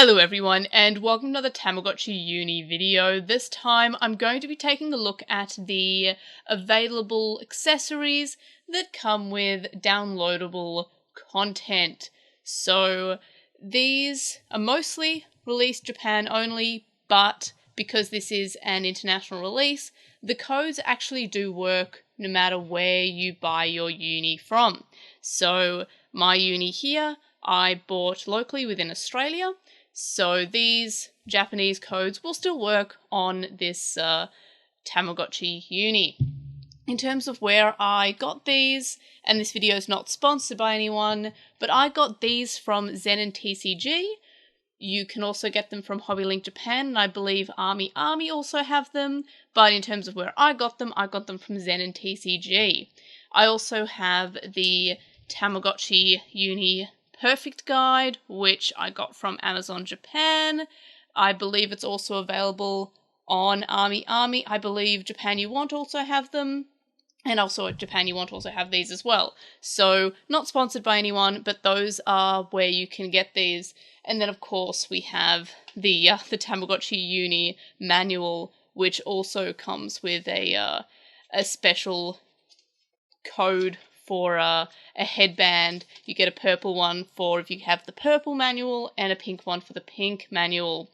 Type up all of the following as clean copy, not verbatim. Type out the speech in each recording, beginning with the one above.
Hello everyone, and welcome to another Tamagotchi Uni video. This time I'm going to be taking a look at the available accessories that come with downloadable content. So these are mostly released Japan only, but because this is an international release, the codes actually do work no matter where you buy your uni from. So my uni here, I bought locally within Australia, so these Japanese codes will still work on this Tamagotchi Uni. In terms of where I got these, and this video is not sponsored by anyone, but I got these from Zen and TCG. You can also get them from HobbyLink Japan, and I believe Army also have them, but in terms of where I got them from Zen and TCG. I also have the Tamagotchi Uni Perfect Guide, which I got from Amazon Japan. I believe it's also available on Army. I believe Japan You Want also have them, and also at Japan You Want also have these as well. So not sponsored by anyone, but those are where you can get these. And then of course we have the Tamagotchi Uni manual, which also comes with a special code for a headband. You get a purple one for if you have the purple manual, and a pink one for the pink manual.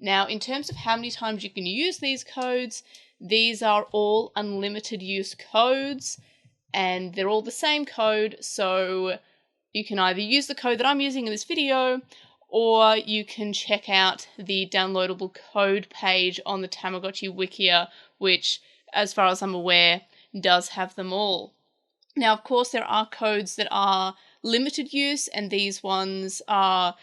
Now, in terms of how many times you can use these codes, these are all unlimited use codes, and they're all the same code, so you can either use the code that I'm using in this video, or you can check out the downloadable code page on the Tamagotchi Wikia, which, as far as I'm aware, does have them all. Now, of course, there are codes that are limited use, and these ones are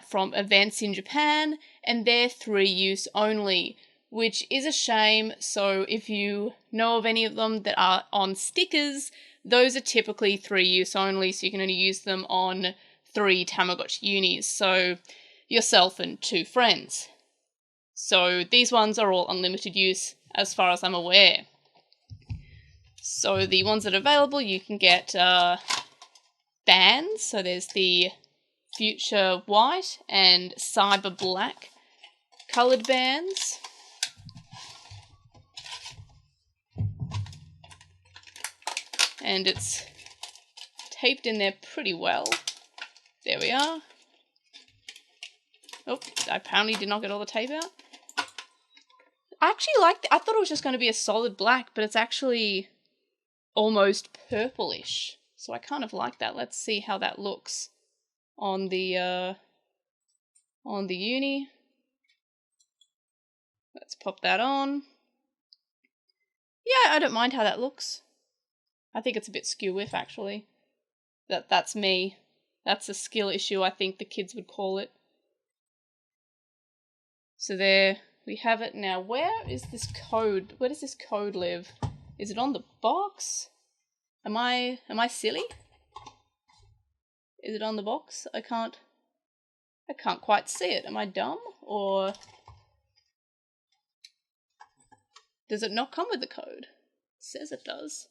from events in Japan, and they're 3 use only, which is a shame. So if you know of any of them that are on stickers, those are typically 3 use only, so you can only use them on 3 Tamagotchi Unis, so yourself and 2 friends. So these ones are all unlimited use as far as I'm aware. So the ones that are available, you can get bands. So there's the Future White and Cyber Black coloured bands. And it's taped in there pretty well. There we are. Oh, I apparently did not get all the tape out. I actually liked it. I thought it was just going to be a solid black, but it's actually almost purplish, so I kind of like that. Let's see how that looks on the uni. Let's pop that on. Yeah, I don't mind how that looks. I think it's a bit skew-whiff, actually. That's me. That's a skill issue, I think the kids would call it. So there we have it. Now, where is this code? Where does this code live? Is it on the box? Am I silly? Is it on the box? I can't quite see it. Am I dumb? Or does it not come with the code? It says it does.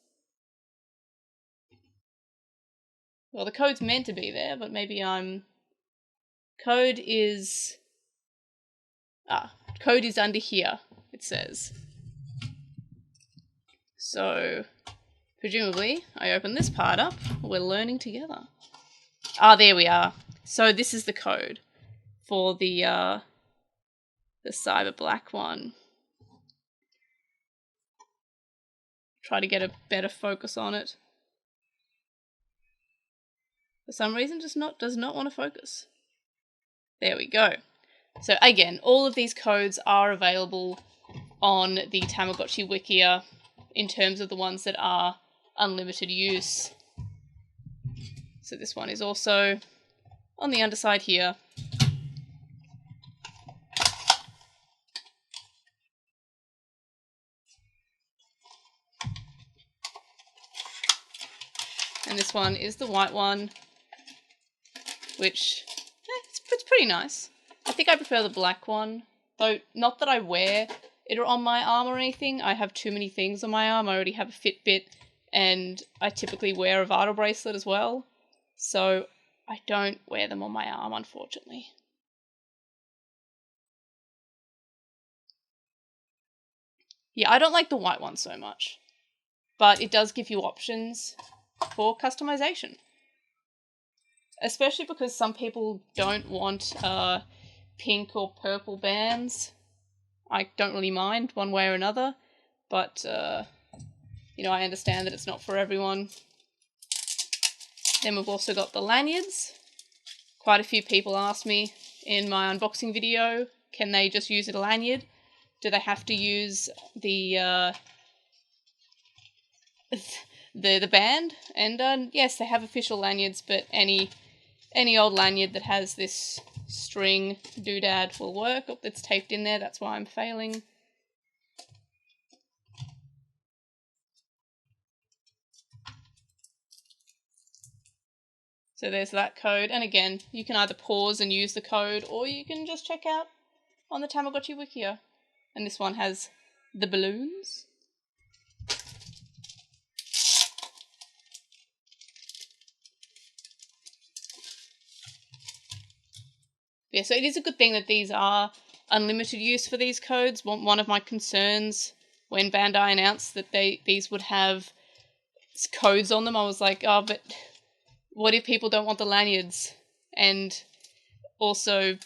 Well, the code's meant to be there, but maybe code is under here, it says. So presumably, I open this part up, we're learning together. Ah, there we are. So this is the code for the Cyber Black one. Try to get a better focus on it. For some reason, does not want to focus. There we go. So again, all of these codes are available on the Tamagotchi Wikia in terms of the ones that are unlimited use. So this one is also on the underside here. And this one is the white one, which it's pretty nice. I think I prefer the black one, though not that I wear it on my arm or anything. I have too many things on my arm. I already have a Fitbit, and I typically wear a Vital bracelet as well. So I don't wear them on my arm, unfortunately. Yeah, I don't like the white one so much, but it does give you options for customization. Especially because some people don't want pink or purple bands. I don't really mind one way or another, but you know, I understand that it's not for everyone. Then we've also got the lanyards. Quite a few people asked me in my unboxing video, can they just use a lanyard? Do they have to use the the band? And yes, they have official lanyards, but any old lanyard that has this string doodad will work. Oh, it's taped in there, that's why I'm failing. So there's that code, and again, you can either pause and use the code, or you can just check out on the Tamagotchi Wikia. And this one has the balloons. Yeah, so it is a good thing that these are unlimited use for these codes. One of my concerns when Bandai announced that these would have codes on them, I was like, oh, but what if people don't want the lanyards? And also,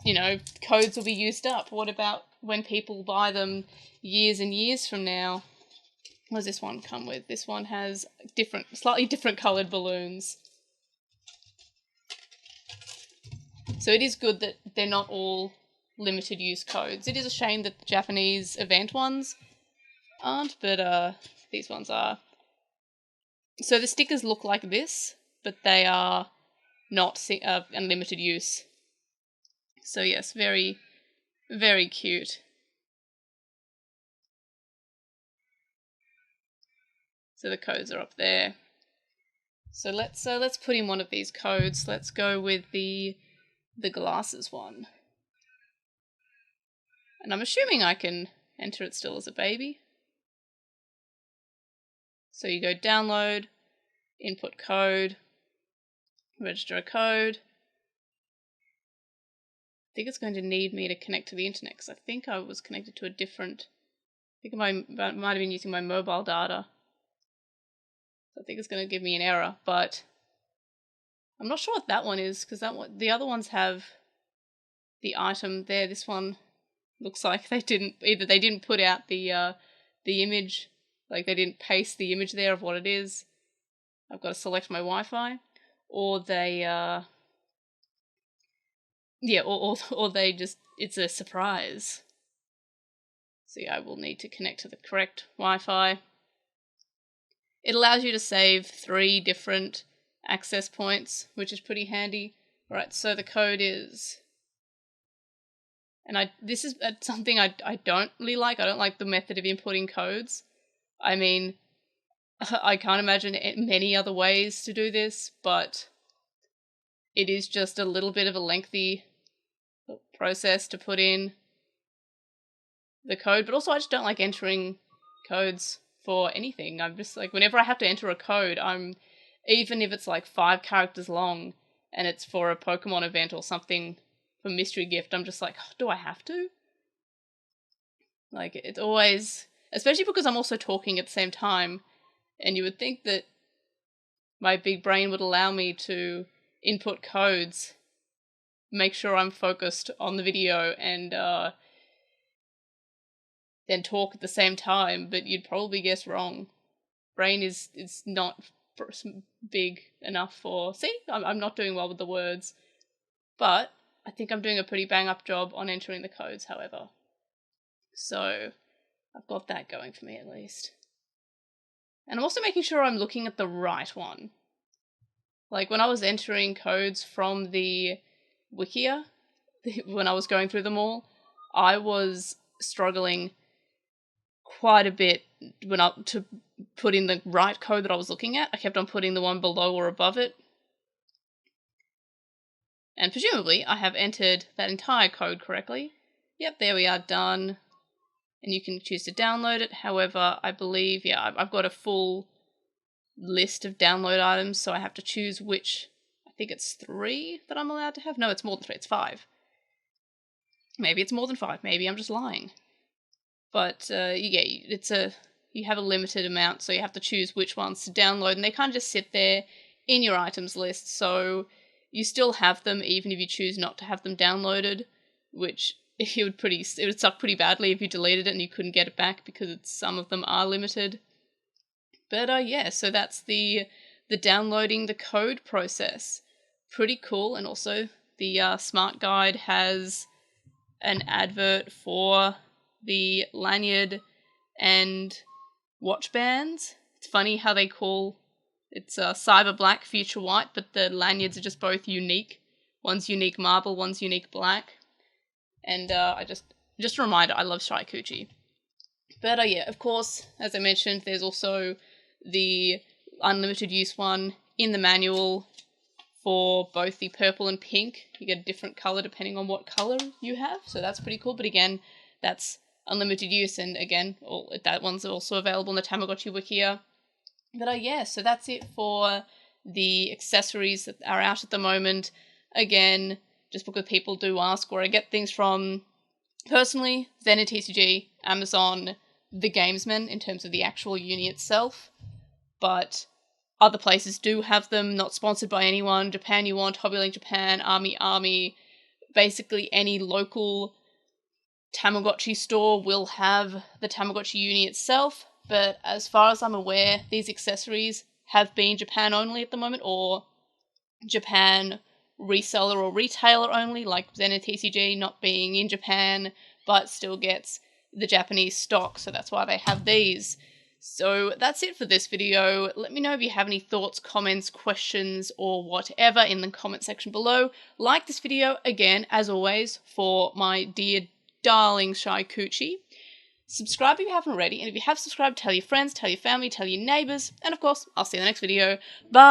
you know, codes will be used up. What about when people buy them years and years from now? What does this one come with? This one has slightly different coloured balloons. So it is good that they're not all limited use codes. It is a shame that the Japanese event ones aren't, but these ones are. So the stickers look like this, but they are not unlimited use. So yes, very, very cute. So the codes are up there. So let's put in one of these codes. Let's go with the glasses one. And I'm assuming I can enter it still as a baby. So you go download, input code, register a code. I think it's going to need me to connect to the internet because I think I was connected to a different. I think I might have been using my mobile data. So I think it's going to give me an error, but I'm not sure what that one is because the other ones have the item there. This one looks like they didn't put out the image, like they didn't paste the image there of what it is. I've got to select my Wi-Fi, or they yeah, or they just, it's a surprise. So yeah, I will need to connect to the correct Wi-Fi. It allows you to save 3 different access points, which is pretty handy. Right, so the code is, and this is something I don't really like. I don't like the method of inputting codes. I mean, I can't imagine many other ways to do this, but it is just a little bit of a lengthy process to put in the code. But also, I just don't like entering codes for anything. I'm just like, whenever I have to enter a code, even if it's like 5 characters long and it's for a Pokemon event or something for mystery gift, I'm just like, oh, do I have to? Like, it's always, especially because I'm also talking at the same time, and you would think that my big brain would allow me to input codes, make sure I'm focused on the video, and then talk at the same time, but you'd probably guess wrong. Brain is not big enough for... See, I'm not doing well with the words, but I think I'm doing a pretty bang-up job on entering the codes, however. So I've got that going for me at least. And I'm also making sure I'm looking at the right one. Like when I was entering codes from the Wikia, when I was going through them all, I was struggling quite a bit to put in the right code that I was looking at. I kept on putting the one below or above it. And presumably I have entered that entire code correctly. Yep, there we are, done. And you can choose to download it. However, I believe, yeah, I've got a full list of download items, so I have to choose which. I think it's 3 that I'm allowed to have. No, it's more than 3, it's 5. Maybe it's more than 5, maybe I'm just lying. But you have a limited amount, so you have to choose which ones to download, and they kind of just sit there in your items list, so you still have them even if you choose not to have them downloaded, which it would suck pretty badly if you deleted it and you couldn't get it back because some of them are limited. But yeah, so that's the downloading the code process. Pretty cool, and also the smart guide has an advert for the lanyard and watch bands. It's funny how they call it's cyber black, future white, but the lanyards are just both unique. One's unique marble, one's unique black. And just a reminder, I love Shaikuchi. But yeah, of course, as I mentioned, there's also the unlimited use one in the manual for both the purple and pink. You get a different color depending on what color you have, so that's pretty cool. But again, that's unlimited use, and again, that one's also available in the Tamagotchi Wikia. But yeah, so that's it for the accessories that are out at the moment. Again, just because people do ask where I get things from. Personally, ZenTCG, Amazon, the Gamesman in terms of the actual uni itself. But other places do have them, not sponsored by anyone. Japan You Want, Hobbylink Japan, Army. Basically any local Tamagotchi store will have the Tamagotchi Uni itself. But as far as I'm aware, these accessories have been Japan only at the moment, or Japan reseller or retailer only, like ZenTCG not being in Japan, but still gets the Japanese stock, so that's why they have these. So that's it for this video. Let me know if you have any thoughts, comments, questions, or whatever in the comment section below. Like this video, again, as always, for my dear darling Shaikuchi. Subscribe if you haven't already, and if you have subscribed, tell your friends, tell your family, tell your neighbours, and of course, I'll see you in the next video. Bye!